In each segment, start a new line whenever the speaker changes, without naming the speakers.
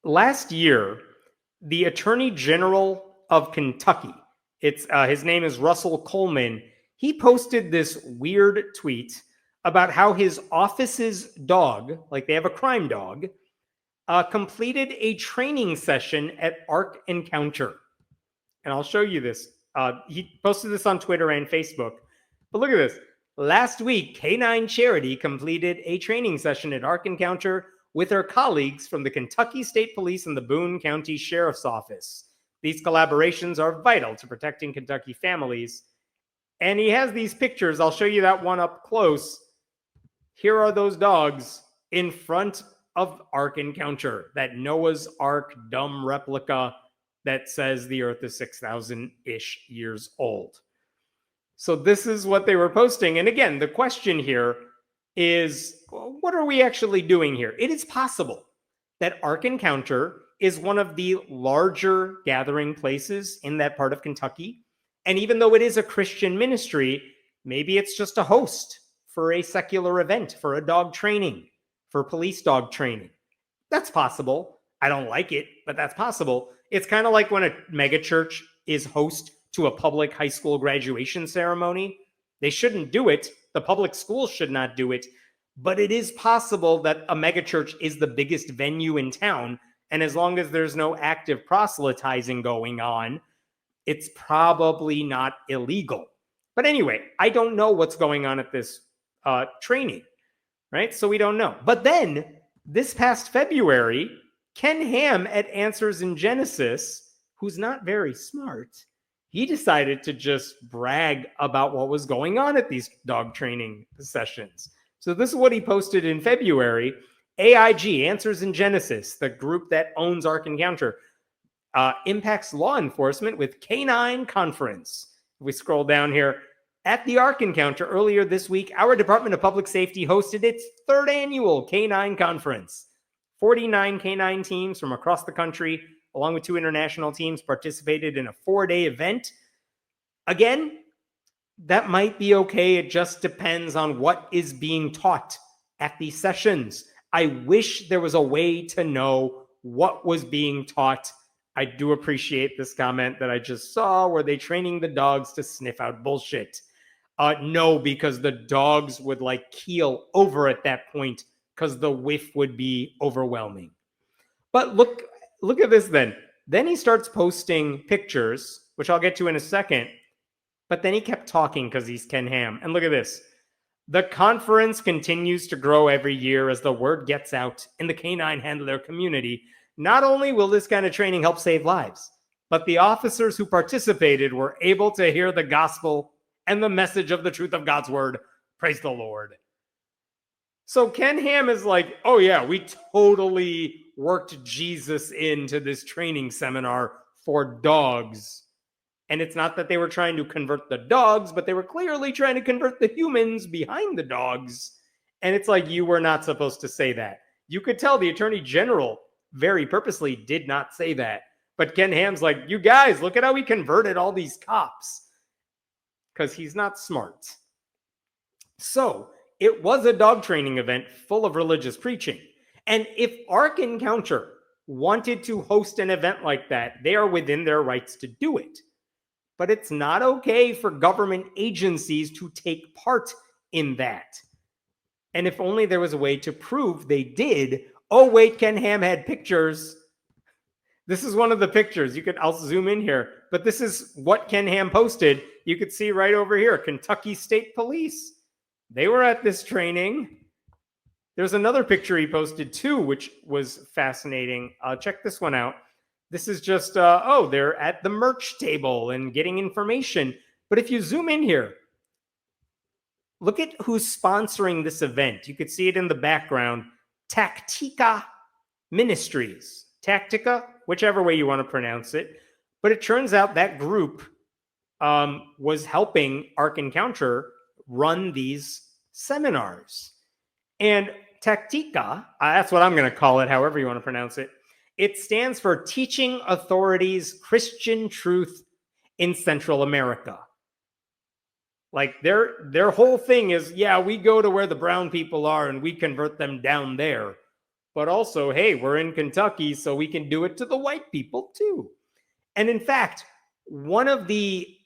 last year, the Attorney General of Kentucky, his name is Russell Coleman, he posted this weird tweet about how his office's dog, like they have a crime dog, completed a training session at Ark Encounter. And I'll show you this. He posted this on Twitter and Facebook. But look at this. Last week, Canine Charity completed a training session at Ark Encounter with her colleagues from the Kentucky State Police and the Boone County Sheriff's Office. These collaborations are vital to protecting Kentucky families. And he has these pictures. I'll show you that one up close. Here are those dogs in front of Ark Encounter, that Noah's Ark dumb replica that says the Earth is 6,000-ish years old. So this is what they were posting. And again, the question here is, what are we actually doing here? It is possible that Ark Encounter is one of the larger gathering places in that part of Kentucky. And even though it is a Christian ministry, maybe it's just a host for a secular event, for a dog training, for police dog training. That's possible. I don't like it, but that's possible. It's kind of like when a megachurch is host to a public high school graduation ceremony. They shouldn't do it. The public schools should not do it. But it is possible that a megachurch is the biggest venue in town. And as long as there's no active proselytizing going on, it's probably not illegal. But anyway, I don't know what's going on at this training, right? So we don't know. But then this past February, Ken Ham at Answers in Genesis, who's not very smart, he decided to just brag about what was going on at these dog training sessions. So this is what he posted in February. AIG, Answers in Genesis, the group that owns Ark Encounter, impacts law enforcement with Canine Conference. If we scroll down here, at the Ark Encounter earlier this week, our Department of Public Safety hosted its third annual Canine Conference. 49 canine teams from across the country, along with 2 international teams, participated in a 4-day event. Again, that might be okay. It just depends on what is being taught at these sessions. I wish there was a way to know what was being taught. I do appreciate this comment that I just saw. Were they training the dogs to sniff out bullshit? No, because the dogs would keel over at that point because the whiff would be overwhelming. But look at this then. Then he starts posting pictures, which I'll get to in a second. But then he kept talking because he's Ken Ham. And look at this. The conference continues to grow every year as the word gets out in the canine handler community. Not only will this kind of training help save lives, but the officers who participated were able to hear the gospel and the message of the truth of God's word. Praise the Lord. So Ken Ham is like, oh yeah, we totally worked Jesus into this training seminar for dogs. And it's not that they were trying to convert the dogs, but they were clearly trying to convert the humans behind the dogs. And it's like, you were not supposed to say that. You could tell the Attorney General very purposely did not say that. But Ken Ham's like, you guys, look at how we converted all these cops. Because he's not smart. So it was a dog training event full of religious preaching. And if Ark Encounter wanted to host an event like that, they are within their rights to do it. But it's not okay for government agencies to take part in that. And if only there was a way to prove they did. Oh, wait, Ken Ham had pictures. This is one of the pictures. I'll zoom in here. But this is what Ken Ham posted. You could see right over here, Kentucky State Police. They were at this training. There's another picture he posted too, which was fascinating. Check this one out. This is just, they're at the merch table and getting information. But if you zoom in here, look at who's sponsoring this event. You could see it in the background. Tactica Ministries. Tactica, whichever way you want to pronounce it. But it turns out that group was helping Ark Encounter run these seminars. And Tactica, that's what I'm going to call it, however you want to pronounce it. It stands for Teaching Authorities Christian Truth in Central America. Like their whole thing is, yeah, we go to where the brown people are and we convert them down there. but also, hey, we're in Kentucky, so we can do it to the white people too. And in fact, one of the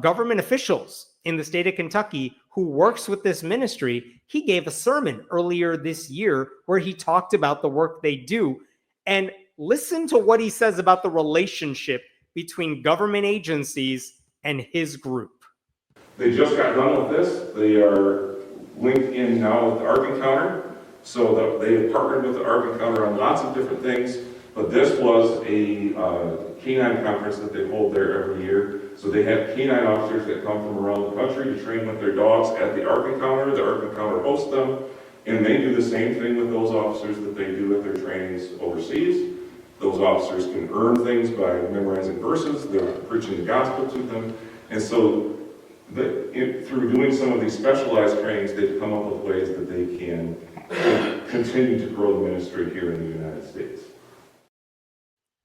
government officials in the state of Kentucky who works with this ministry, he gave a sermon earlier this year where he talked about the work they do. And listen to what he says about the relationship between government agencies and his group.
They just got done with this. They are linked in now with the Ark Encounter. So they have partnered with the Ark Encounter on lots of different things. But this was a canine conference that they hold there every year. So they have canine officers that come from around the country to train with their dogs at the Ark Encounter. The Ark Encounter hosts them. And they do the same thing with those officers that they do at their trainings overseas. Those officers can earn things by memorizing verses. They're preaching the gospel to them. And so through doing some of these specialized trainings, they've come up with ways that they can continue to grow the ministry here in the United States.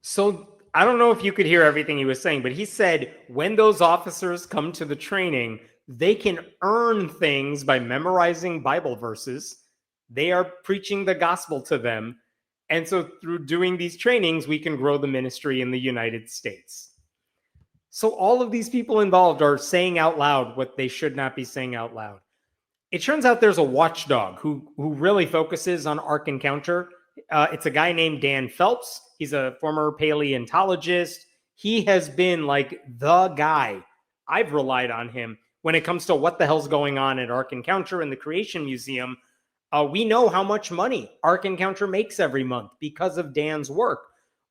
So I don't know if you could hear everything he was saying, but he said when those officers come to the training, they can earn things by memorizing Bible verses. They are preaching the gospel to them. And so through doing these trainings, we can grow the ministry in the United States. So all of these people involved are saying out loud what they should not be saying out loud. It turns out there's a watchdog who really focuses on Ark Encounter. It's a guy named Dan Phelps. He's a former paleontologist. He has been like the guy. I've relied on him when it comes to what the hell's going on at Ark Encounter and the Creation Museum. We know how much money Ark Encounter makes every month because of Dan's work.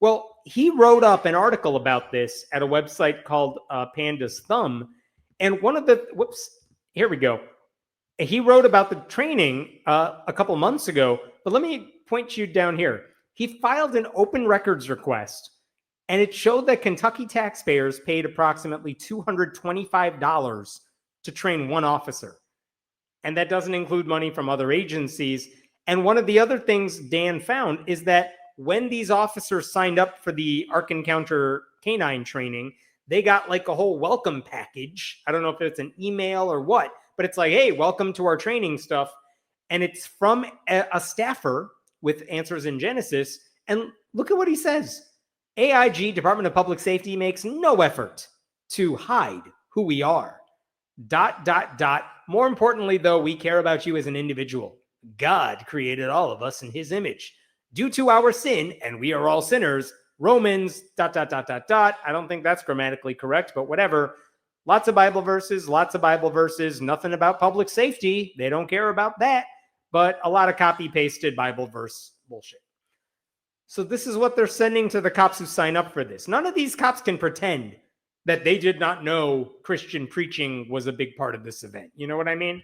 Well, he wrote up an article about this at a website called Panda's Thumb. And one of the, here we go. He wrote about the training a couple months ago, but let me point you down here. He filed an open records request, and it showed that Kentucky taxpayers paid approximately $225 to train one officer. And that doesn't include money from other agencies. And one of the other things Dan found is that when these officers signed up for the Ark Encounter canine training, they got like a whole welcome package. I don't know if it's an email or what, but it's like, hey, welcome to our training stuff. And it's from a staffer with Answers in Genesis. And look at what he says. AIG, Department of Public Safety, makes no effort to hide who we are. ... More importantly, though, we care about you as an individual. God created all of us in his image. Due to our sin, and we are all sinners, Romans ... I don't think that's grammatically correct, but whatever. Lots of Bible verses, nothing about public safety. They don't care about that, but a lot of copy-pasted Bible verse bullshit. So this is what they're sending to the cops who sign up for this. None of these cops can pretend that they did not know Christian preaching was a big part of this event. You know what I mean?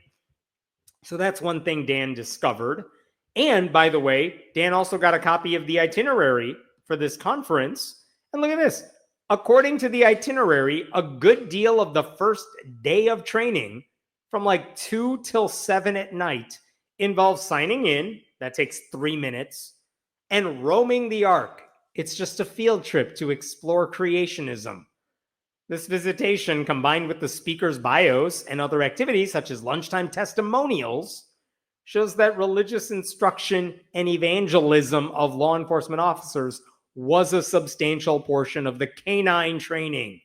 So that's one thing Dan discovered. And by the way, Dan also got a copy of the itinerary for this conference. And look at this. According to the itinerary, a good deal of the first day of training from like 2 till 7 at night involves signing in. That takes 3 minutes. And roaming the Ark. It's just a field trip to explore creationism. This visitation, combined with the speaker's bios and other activities such as lunchtime testimonials, shows that religious instruction and evangelism of law enforcement officers was a substantial portion of the canine training.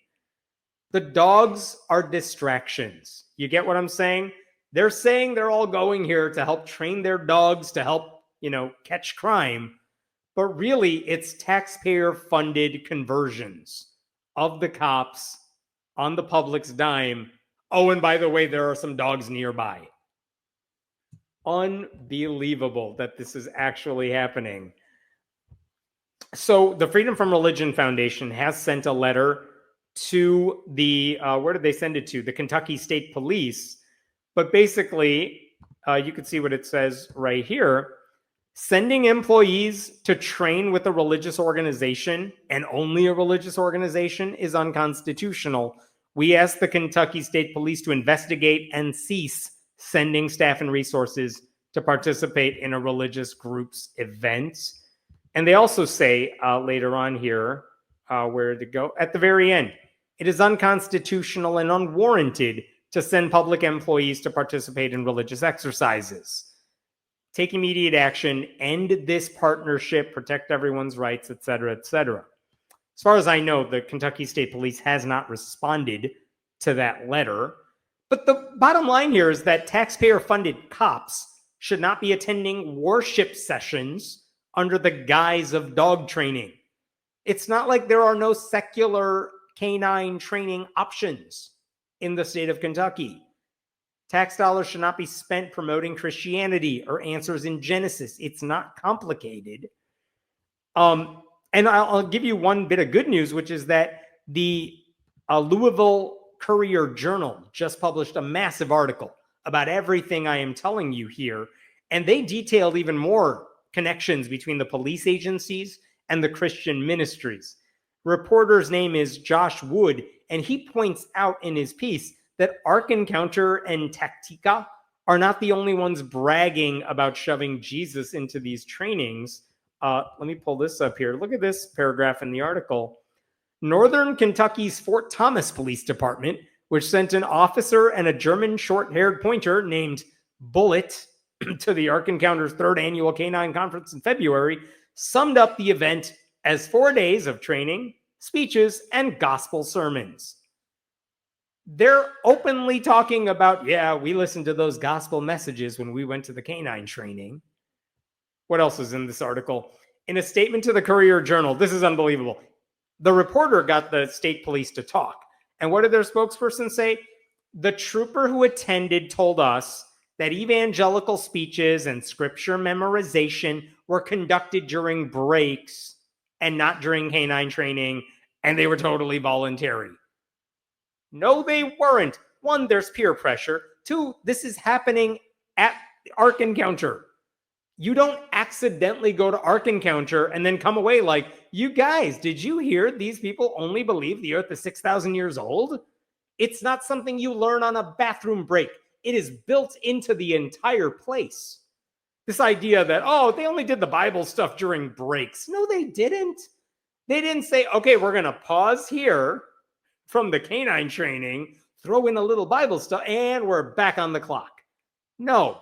The dogs are distractions. You get what I'm saying? They're saying they're all going here to help train their dogs to help, catch crime. But really, it's taxpayer-funded conversions of the cops on the public's dime. Oh, and by the way, there are some dogs nearby. Unbelievable that this is actually happening. So the Freedom from Religion Foundation has sent a letter to the, where did they send it to? The Kentucky State Police. But basically, you can see what it says right here. Sending employees to train with a religious organization and only a religious organization is unconstitutional. We ask the Kentucky State Police to investigate and cease sending staff and resources to participate in a religious group's event. And they also say later on here, where to go, at the very end, it is unconstitutional and unwarranted to send public employees to participate in religious exercises. take immediate action, end this partnership, protect everyone's rights, et cetera, et cetera. As far as I know, the Kentucky State Police has not responded to that letter. But the bottom line here is that taxpayer-funded cops should not be attending worship sessions under the guise of dog training. It's not like there are no secular canine training options in the state of Kentucky. Tax dollars should not be spent promoting Christianity or answers in Genesis. It's not complicated. And I'll give you one bit of good news, which is that the Louisville Courier-Journal just published a massive article about everything I am telling you here. And they detailed even more connections between the police agencies and the Christian ministries. Reporter's name is Josh Wood, and he points out in his piece that Ark Encounter and Tactica are not the only ones bragging about shoving Jesus into these trainings. Let me pull this up here. Look at this paragraph in the article. Northern Kentucky's Fort Thomas Police Department, which sent an officer and a German short-haired pointer named Bullet to the Ark Encounter's third annual Canine Conference in February, summed up the event as 4 days of training, speeches, and gospel sermons. They're openly talking about, yeah, we listened to those gospel messages when we went to the canine training. What else is in this article? In a statement to the Courier-Journal, this is unbelievable. The reporter got the state police to talk. And what did their spokesperson say? The trooper who attended told us that evangelical speeches and scripture memorization were conducted during breaks and not during canine training, and they were totally voluntary. No, they weren't. One, there's peer pressure. Two, this is happening at Ark Encounter. You don't accidentally go to Ark Encounter and then come away like, you guys, did you hear these people only believe the earth is 6,000 years old? It's not something you learn on a bathroom break. It is built into the entire place. This idea that, oh, they only did the Bible stuff during breaks. No, they didn't. They didn't say, okay, we're going to pause here from the canine training, throw in a little Bible stuff, and we're back on the clock. No,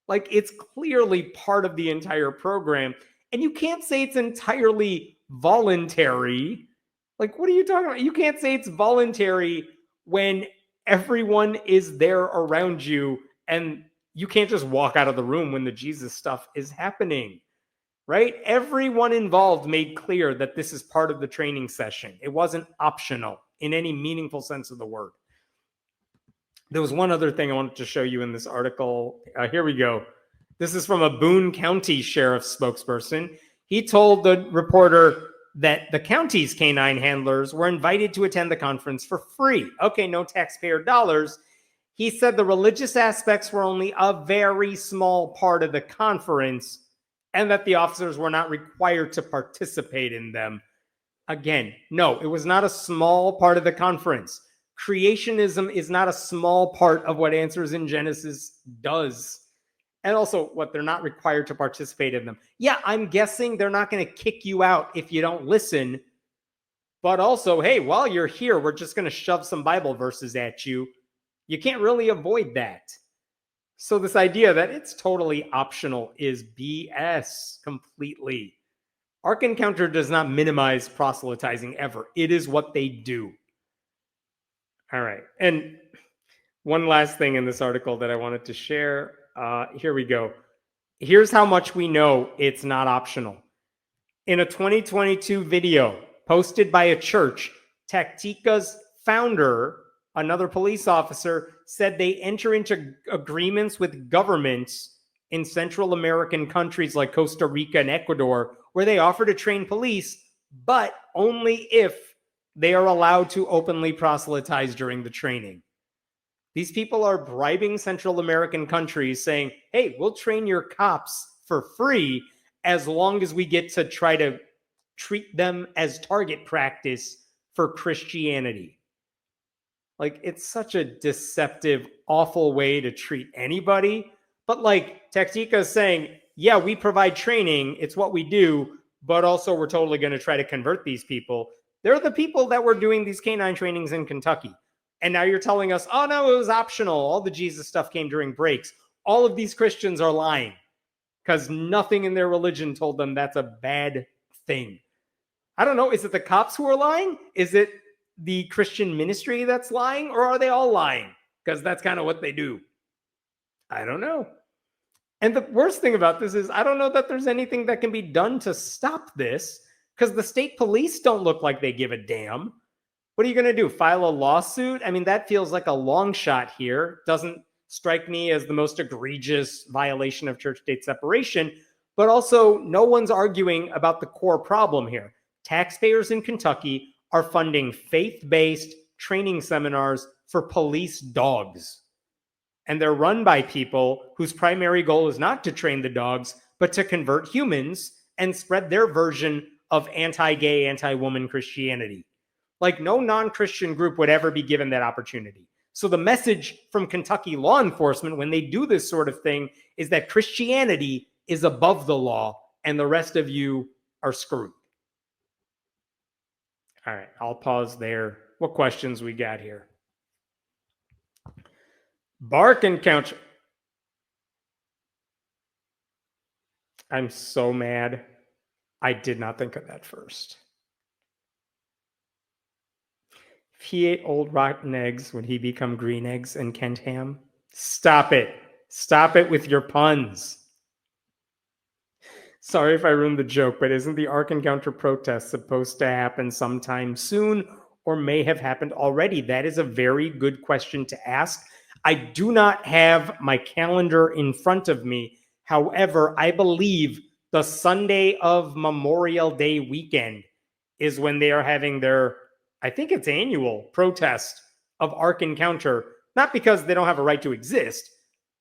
like it's clearly part of the entire program. And you can't say it's entirely voluntary. Like, what are you talking about? You can't say it's voluntary when everyone is there around you and you can't just walk out of the room when the Jesus stuff is happening, right? Everyone involved made clear that this is part of the training session. It wasn't optional in any meaningful sense of the word. There was one other thing I wanted to show you in this article. Here we go. This is from a Boone County sheriff's spokesperson. He told the reporter that the county's canine handlers were invited to attend the conference for free. Okay, no taxpayer dollars. He said the religious aspects were only a very small part of the conference and that the officers were not required to participate in them. Again, no, it was not a small part of the conference. Creationism is not a small part of what Answers in Genesis does. And also, what, they're not required to participate in them. Yeah, I'm guessing they're not going to kick you out if you don't listen. But also, hey, while you're here, we're just going to shove some Bible verses at you. You can't really avoid that. So this idea that it's totally optional is BS completely. Ark Encounter does not minimize proselytizing ever. It is what they do. All right. And one last thing in this article that I wanted to share. Here we go. Here's how much we know it's not optional. In a 2022 video posted by a church, Tactica's founder, another police officer, said they enter into agreements with governments in Central American countries like Costa Rica and Ecuador, where they offer to train police, but only if they are allowed to openly proselytize during the training. These people are bribing Central American countries saying, hey, we'll train your cops for free as long as we get to try to treat them as target practice for Christianity. Like, it's such a deceptive, awful way to treat anybody. But like Tactica is saying, yeah, we provide training. It's what we do. But also we're totally going to try to convert these people. They're the people that were doing these canine trainings in Kentucky. And now you're telling us, oh, no, it was optional. All the Jesus stuff came during breaks. All of these Christians are lying because nothing in their religion told them that's a bad thing. I don't know. Is it the cops who are lying? Is it the Christian ministry that's lying? Or are they all lying? Because that's kind of what they do. I don't know. And the worst thing about this is I don't know that there's anything that can be done to stop this because the state police don't look like they give a damn. What are you going to do? File a lawsuit? I mean, that feels like a long shot here. Doesn't strike me as the most egregious violation of church-state separation, but also no one's arguing about the core problem here. Taxpayers in Kentucky are funding faith-based training seminars for police dogs. And they're run by people whose primary goal is not to train the dogs, but to convert humans and spread their version of anti-gay, anti-woman Christianity. Like no non-Christian group would ever be given that opportunity. So the message from Kentucky law enforcement when they do this sort of thing is that Christianity is above the law and the rest of you are screwed. All right, I'll pause there. What questions we got here? Ark Encounter. I'm so mad. I did not think of that first. If he ate old rotten eggs, would he become green eggs and Kent ham? Stop it. Stop it with your puns. Sorry if I ruined the joke, but isn't the Ark Encounter protest supposed to happen sometime soon or may have happened already? That is a very good question to ask. I do not have my calendar in front of me. However, I believe the Sunday of Memorial Day weekend is when they are having their, I think it's annual protest of Ark Encounter, not because they don't have a right to exist,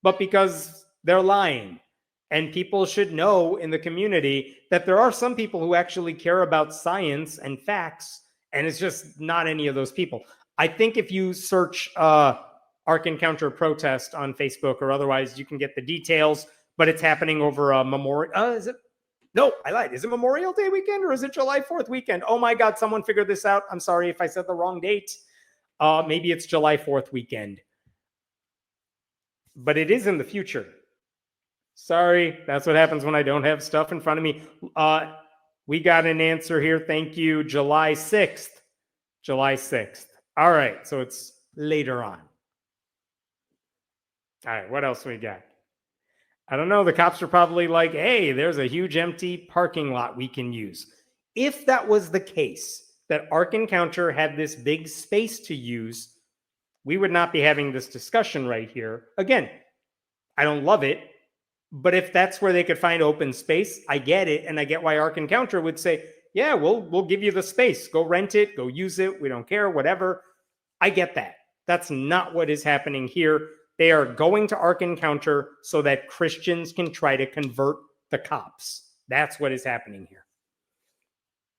but because they're lying. And people should know in the community that there are some people who actually care about science and facts, and it's just not any of those people. I think if you search Ark Encounter protest on Facebook or otherwise, you can get the details, but it's happening over a Memorial. Is it? No, I lied. Is it Memorial Day weekend or is it July 4th weekend? Oh my God, someone figured this out. I'm sorry if I said the wrong date. Maybe it's July 4th weekend. But it is in the future. Sorry, that's what happens when I don't have stuff in front of me. We got an answer here. Thank you. July 6th. July 6th. All right, so it's later on. All right, what else we got? I don't know. The cops are probably like, hey, there's a huge empty parking lot we can use. If that was the case, that Ark Encounter had this big space to use, we would not be having this discussion right here. Again, I don't love it, but if that's where they could find open space, I get it. And I get why Ark Encounter would say, yeah, we'll give you the space. Go rent it, go use it. We don't care, whatever. I get that. That's not what is happening here. They are going to Ark Encounter so that Christians can try to convert the cops. That's what is happening here.